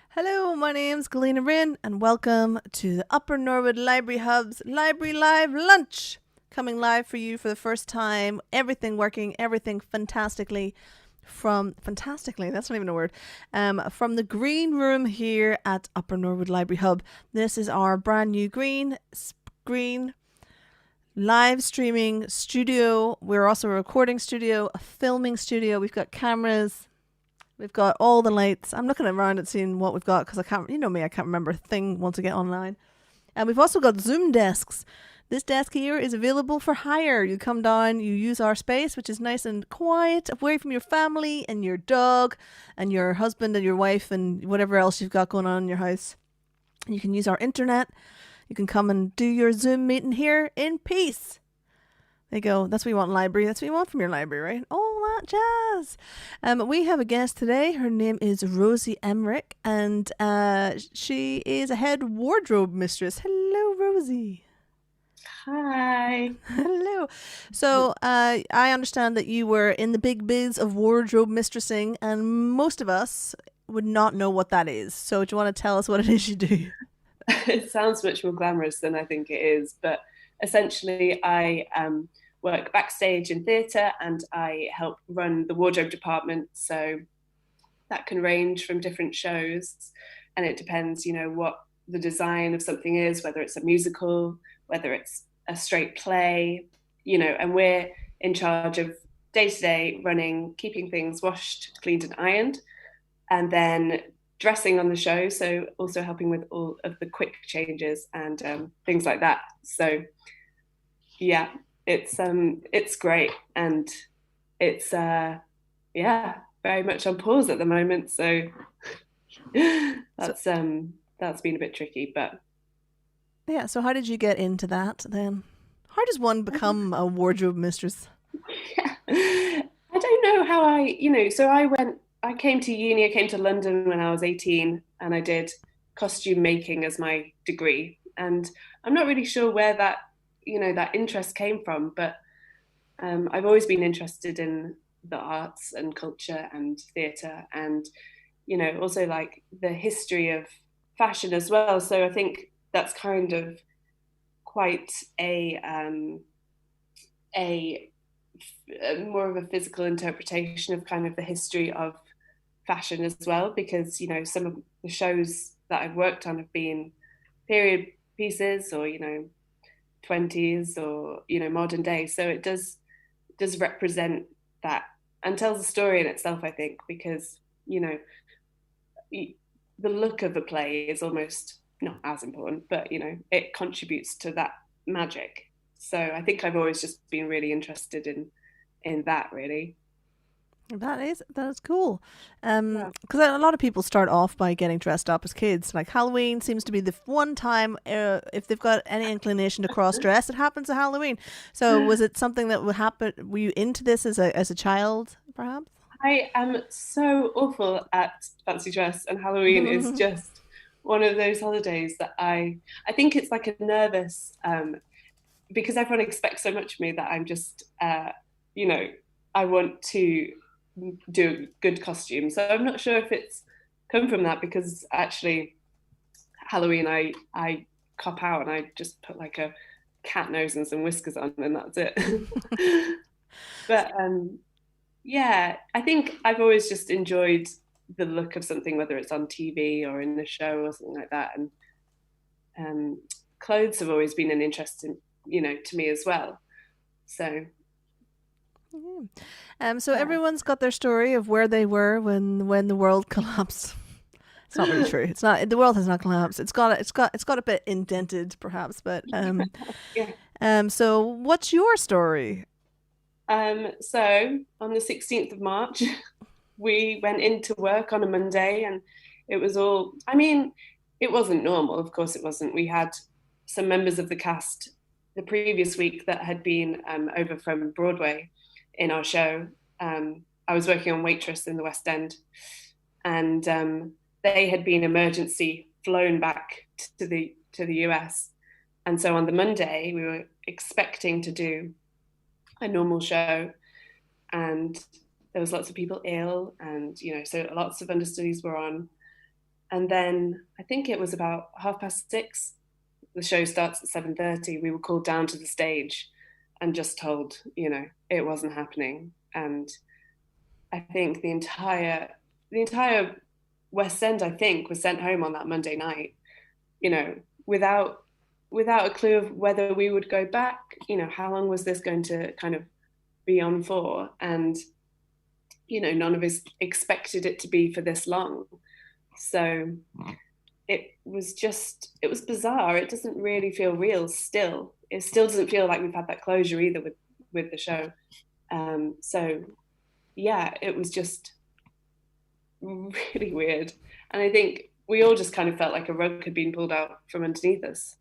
Hello, my name's Galina Rin, and welcome to the Upper Norwood Library Hub's Library Live Lunch. Coming live for you for the first time. Everything working, everything fantastically, that's not even a word, from the green room here at Upper Norwood Library Hub. This is our brand new green live streaming studio. We're also a recording studio, a filming studio. We've got cameras. We've got all the lights. I'm looking around at seeing what we've got because I can't, you know me, I can't remember a thing once I get online. And we've also got Zoom desks. This desk here is available for hire. You come down, you use our space, which is nice and quiet, away from your family and your dog and your husband and your wife and whatever else you've got going on in your house. You can use our internet. You can come and do your Zoom meeting here in peace. There you go. That's what you want in library. That's what you want from your library, right? All that jazz. We have a guest today. Her name is Rosy Emmerich, and she is a head wardrobe mistress. Hello, Rosie. Hi. Hello. So I understand that you were in the big biz of wardrobe mistressing, and most of us would not know what that is. So do you want to tell us what it is you do? It sounds much more glamorous than I think it is, but essentially, I work backstage in theatre and I help run the wardrobe department. So that can range from different shows, and it depends, what the design of something is, whether it's a musical, whether it's a straight play, and we're in charge of day to day running, keeping things washed, cleaned, and ironed, and then dressing on the show. So also helping with all of the quick changes and things like that. So yeah, it's great, and it's yeah, very much on pause at the moment. So So that's been a bit tricky, but yeah. So how did you get into that then? How does one become a wardrobe mistress? yeah. I don't know how so I came to uni, I came to London when I was 18 and I did costume making as my degree. And I'm not really sure where that interest came from, but I've always been interested in the arts and culture and theatre and, also like the history of fashion as well. So I think that's kind of quite a more of a physical interpretation of kind of the history of fashion as well, because some of the shows that I've worked on have been period pieces or 20s or modern day, so it does represent that and tells a story in itself, I think, because the look of a play is almost not as important, but it contributes to that magic. So I think I've always just been really interested in that, really. That is cool. Yeah. Because a lot of people start off by getting dressed up as kids. Like Halloween seems to be the one time if they've got any inclination to cross dress, it happens at Halloween. So was it something that would happen? Were you into this as a child, perhaps? I am so awful at fancy dress, and Halloween is just one of those holidays that I think it's like a nervous because everyone expects so much of me that I'm just you know I want to do a good costume. So I'm not sure if it's come from that, because actually Halloween I cop out and I just put like a cat nose and some whiskers on and that's it. But yeah, I think I've always just enjoyed the look of something, whether it's on TV or in the show or something like that. And clothes have always been an interest in, to me as well. So Yeah. So yeah. everyone's got their story of where they were when the world collapsed. It's not really true. It's not. The world has not collapsed. It's got a bit indented, perhaps. But Yeah. so what's your story? So on the 16th of March, we went into work on a Monday, and it was all, I mean, it wasn't normal. Of course, it wasn't. We had some members of the cast the previous week that had been over from Broadway in our show. I was working on Waitress in the West End, and they had been emergency flown back to the US. And so on the Monday, we were expecting to do a normal show, and there was lots of people ill, and so lots of understudies were on And then I think it was about 6:30. The show starts at 7:30. We were called down to the stage and just told, it wasn't happening. And I think the entire West End, I think, was sent home on that Monday night, without a clue of whether we would go back. How long was this going to kind of be on for? And none of us expected it to be for this long. So it was bizarre. It doesn't really feel real still. It still doesn't feel like we've had that closure either with the show. So yeah, it was just really weird. And I think we all just kind of felt like a rug had been pulled out from underneath us,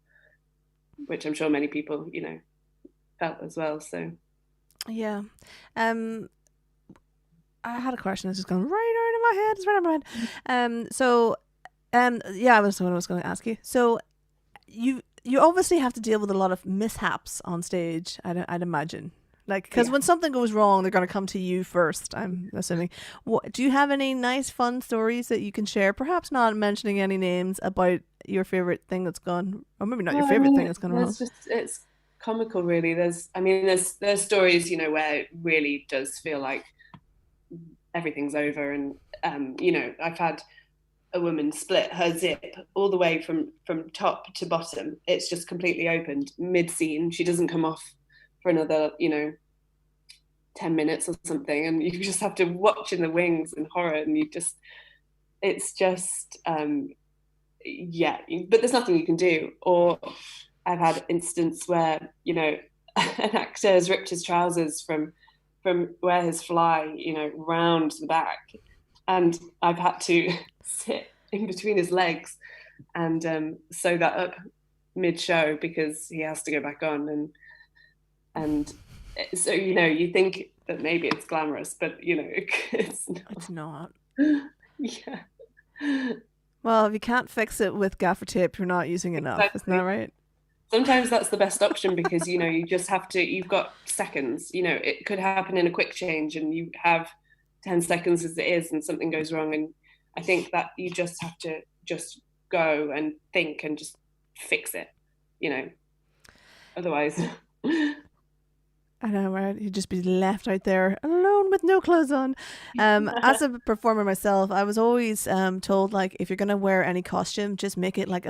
which I'm sure many people, felt as well. So Yeah. I had a question that's just gone right out of my head. It's right out of my head. Yeah, I was going to ask you. So you obviously have to deal with a lot of mishaps on stage, I'd imagine. Like, because when something goes wrong, they're going to come to you first, I'm assuming. Do you have any nice, fun stories that you can share? Perhaps not mentioning any names, about your favorite thing that's gone, or maybe not your favorite thing that's gone wrong. It's comical, really. There's stories, where it really does feel like everything's over, and I've had a woman split her zip all the way from top to bottom. It's just completely opened mid-scene. She doesn't come off for another 10 minutes or something, and you just have to watch in the wings in horror, and it's just but there's nothing you can do. Or I've had instance where an actor has ripped his trousers from where his fly round the back, and I've had to sit in between his legs and sew that up mid-show because he has to go back on. And so you think that maybe it's glamorous, but it's not. Yeah. Well, if you can't fix it with gaffer tape, you're not using enough. Exactly. Isn't that right? Sometimes that's the best option because you just have to. You've got seconds. It could happen in a quick change, and you have 10 seconds as it is, and something goes wrong. And I think that you just have to just go and think and just fix it. Otherwise. I know, right? You'd just be left out there alone with no clothes on. As a performer myself, I was always told, like, if you're going to wear any costume, just make it like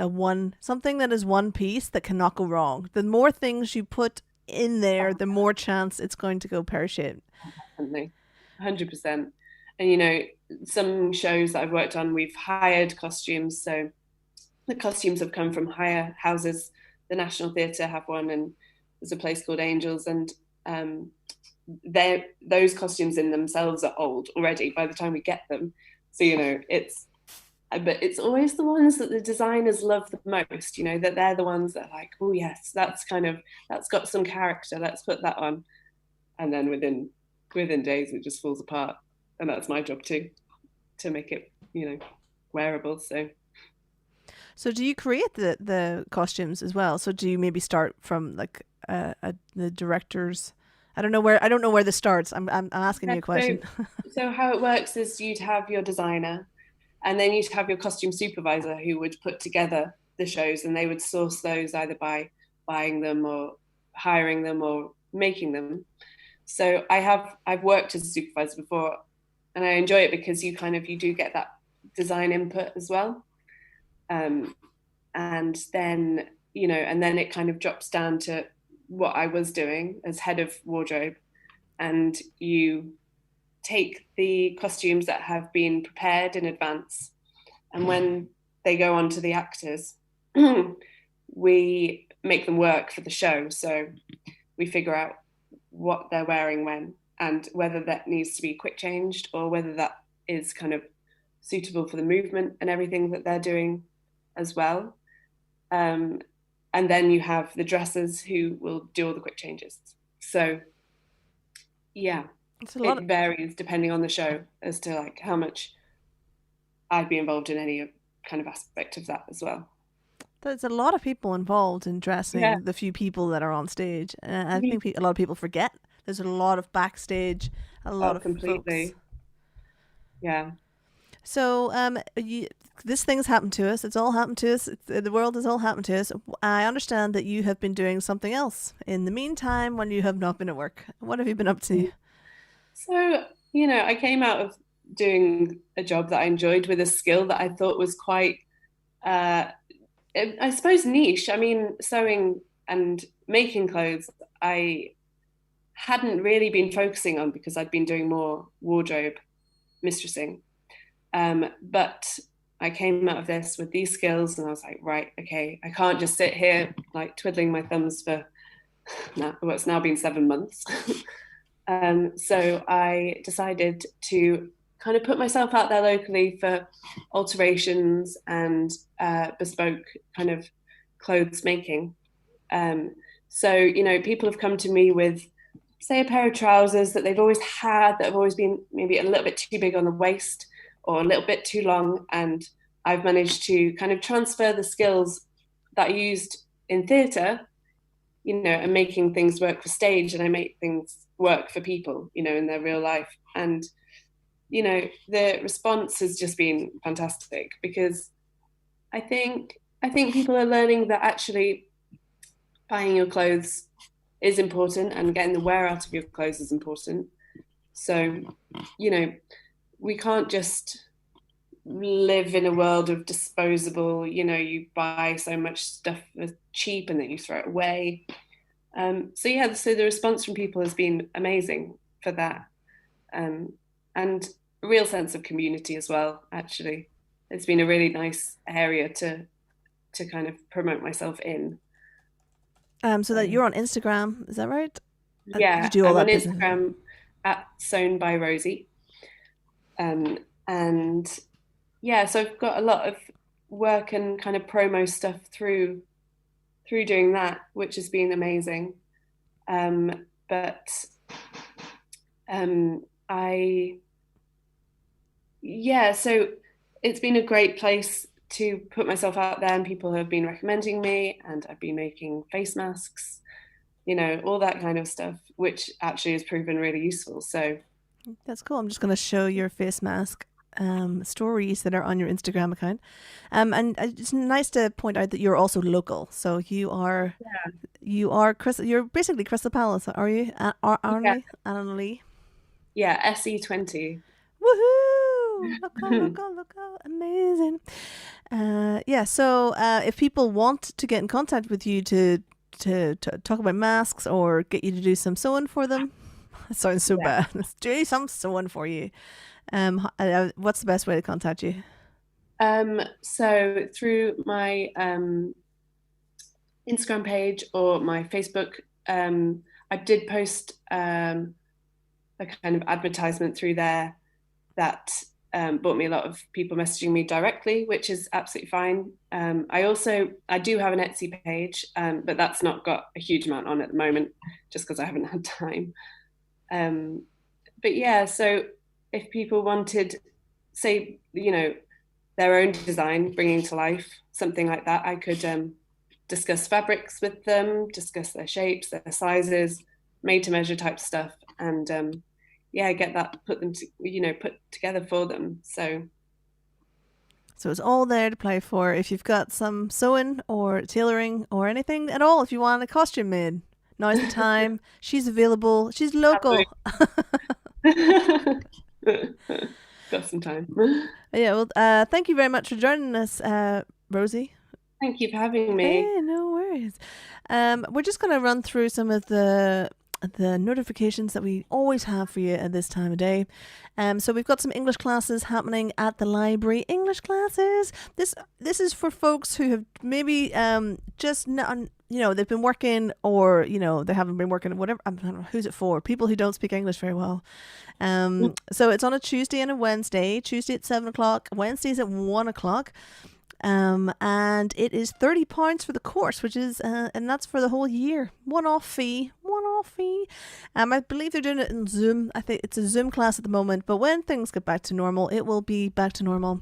something that is one piece that cannot go wrong. The more things you put in there, the more chance it's going to go pear-shaped. Definitely, 100%. And, some shows that I've worked on, we've hired costumes. So the costumes have come from hire houses. The National Theatre have one, and there's a place called Angels, and those costumes in themselves are old already by the time we get them. So but it's always the ones that the designers love the most, that they're the ones that are like, oh yes, that's got some character, let's put that on. And then within days it just falls apart, and that's my job too, to make it wearable. So do you create the costumes as well? So do you maybe start from like the director's? I don't know where this starts. I'm asking you a question. So how it works is you'd have your designer, and then you'd have your costume supervisor who would put together the shows, and they would source those either by buying them or hiring them or making them. So I've worked as a supervisor before, and I enjoy it because you do get that design input as well. And then it kind of drops down to what I was doing as head of wardrobe, and you take the costumes that have been prepared in advance, and when they go on to the actors, we make them work for the show. So we figure out what they're wearing when, and whether that needs to be quick changed or whether that is kind of suitable for the movement and everything that they're doing as well. And then you have the dressers who will do all the quick changes. So yeah, it varies depending on the show as to like how much I'd be involved in any kind of aspect of that as well. There's a lot of people involved in dressing the few people that are on stage. I think a lot of people forget there's a lot of backstage, a lot of completely. folks. Yeah. So this thing's happened to us. It's all happened to us. The world has all happened to us. I understand that you have been doing something else in the meantime when you have not been at work. What have you been up to? So, I came out of doing a job that I enjoyed with a skill that I thought was quite, uh, I suppose, niche. I mean, sewing and making clothes, I hadn't really been focusing on because I'd been doing more wardrobe mistressing. But I came out of this with these skills and I was like, right, okay, I can't just sit here like twiddling my thumbs for it's now been 7 months. So I decided to kind of put myself out there locally for alterations and bespoke kind of clothes making. So, people have come to me with, say, a pair of trousers that they've always had that have always been maybe a little bit too big on the waist or a little bit too long. And I've managed to kind of transfer the skills that I used in theatre, and making things work for stage, and I make things work for people, in their real life. And, the response has just been fantastic because I think people are learning that actually buying your clothes is important and getting the wear out of your clothes is important. So, we can't just live in a world of disposable, you buy so much stuff that's cheap and then you throw it away. So the response from people has been amazing for that. And a real sense of community as well, actually. It's been a really nice area to kind of promote myself in. So that you're on Instagram, is that right? Yeah, you do all I'm that on business. Instagram at Sewn by Rosy. And yeah, so I've got a lot of work and kind of promo stuff through doing that, which has been amazing. But so it's been a great place to put myself out there, and people have been recommending me, and I've been making face masks, all that kind of stuff, which actually has proven really useful. So that's cool. I'm just going to show your face mask stories that are on your Instagram account. And it's nice to point out that you're also local. So you're basically Crystal Palace, are you? Alan Lee? Yeah, SE20. Woohoo! Local, amazing. So if people want to get in contact with you to talk about masks or get you to do some sewing for them, it sounds so bad. Let's do some sewing for you. What's the best way to contact you? So through my Instagram page or my Facebook, I did post a kind of advertisement through there that brought me a lot of people messaging me directly, which is absolutely fine. I do have an Etsy page, but that's not got a huge amount on at the moment, just because I haven't had time. But yeah, so if people wanted, say, their own design, bringing to life, something like that, I could discuss fabrics with them, discuss their shapes, their sizes, made to measure type stuff, and get that put together for them. So it's all there to play for. If you've got some sewing or tailoring or anything at all, if you want a costume made, now's the time. She's available. She's local. Got some time. Yeah, well, thank you very much for joining us, Rosy. Thank you for having me. Hey, no worries. We're just going to run through some of the notifications that we always have for you at this time of day. So we've got some English classes happening at the library. English classes. This is for folks who have maybe just not, they've been working, or they haven't been working, whatever. I don't know, who's it for? People who don't speak English very well. So it's on a Tuesday and a Wednesday. Tuesday at 7:00, Wednesdays at 1:00. And it is £30 for the course, which is and that's for the whole year. One-off fee. I believe they're doing it in Zoom. I think it's a Zoom class at the moment, but when things get back to normal, it will be back to normal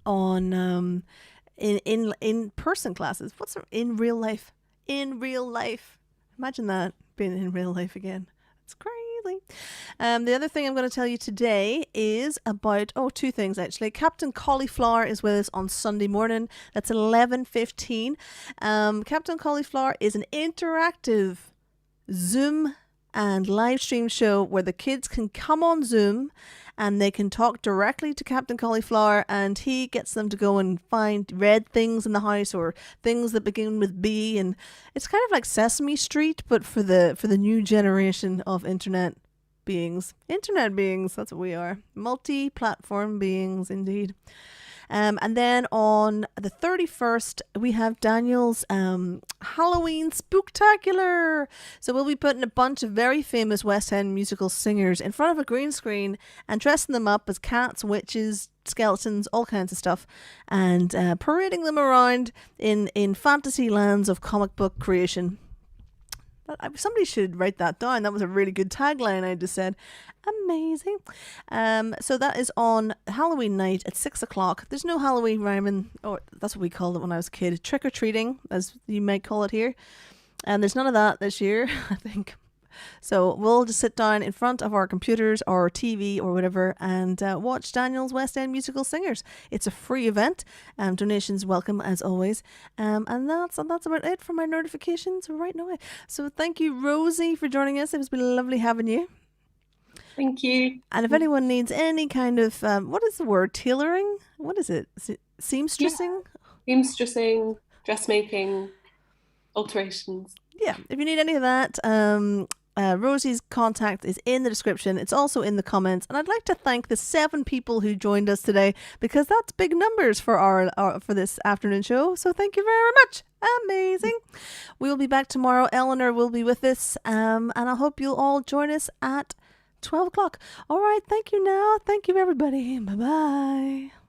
on in person classes. What's in real life? In real life. Imagine that, being in real life again. It's crazy. The other thing I'm going to tell you today is about, two things actually. Captain Cauliflower is with us on Sunday morning. That's 11:15. Captain Cauliflower is an interactive Zoom and live stream show where the kids can come on Zoom and they can talk directly to Captain Cauliflower, and he gets them to go and find red things in the house or things that begin with B, and it's kind of like Sesame Street but for the new generation of internet beings. Internet beings, that's what we are. Multi-platform beings indeed. And then on the 31st, we have Daniel's Halloween Spooktacular. So we'll be putting a bunch of very famous West End musical singers in front of a green screen and dressing them up as cats, witches, skeletons, all kinds of stuff, and parading them around in fantasy lands of comic book creation. Somebody should write that down. That was a really good tagline I just said. Amazing. So that is on Halloween night at 6 o'clock. There's no Halloween rhyming, or that's what we called it when I was a kid. Trick-or-treating, as you might call it here. And there's none of that this year, I think. So we'll just sit down in front of our computers or TV or whatever and watch Daniel's West End musical singers. It's a free event. Donations welcome as always. And that's about it for my notifications right now. So thank you, Rosie, for joining us. It's been lovely having you. Thank you. And if anyone needs any kind of what is the word? Tailoring? What is it? Seamstressing? Yeah. Seamstressing, dressmaking, alterations. Yeah, if you need any of that, Rosie's contact is in the description. It's also in the comments, and I'd like to thank the 7 people who joined us today, because that's big numbers for our for this afternoon show. So thank you very much. Amazing. We will be back tomorrow. Eleanor will be with us, and I hope you'll all join us at 12 o'clock. All right. Thank you now. Thank you, everybody. Bye bye.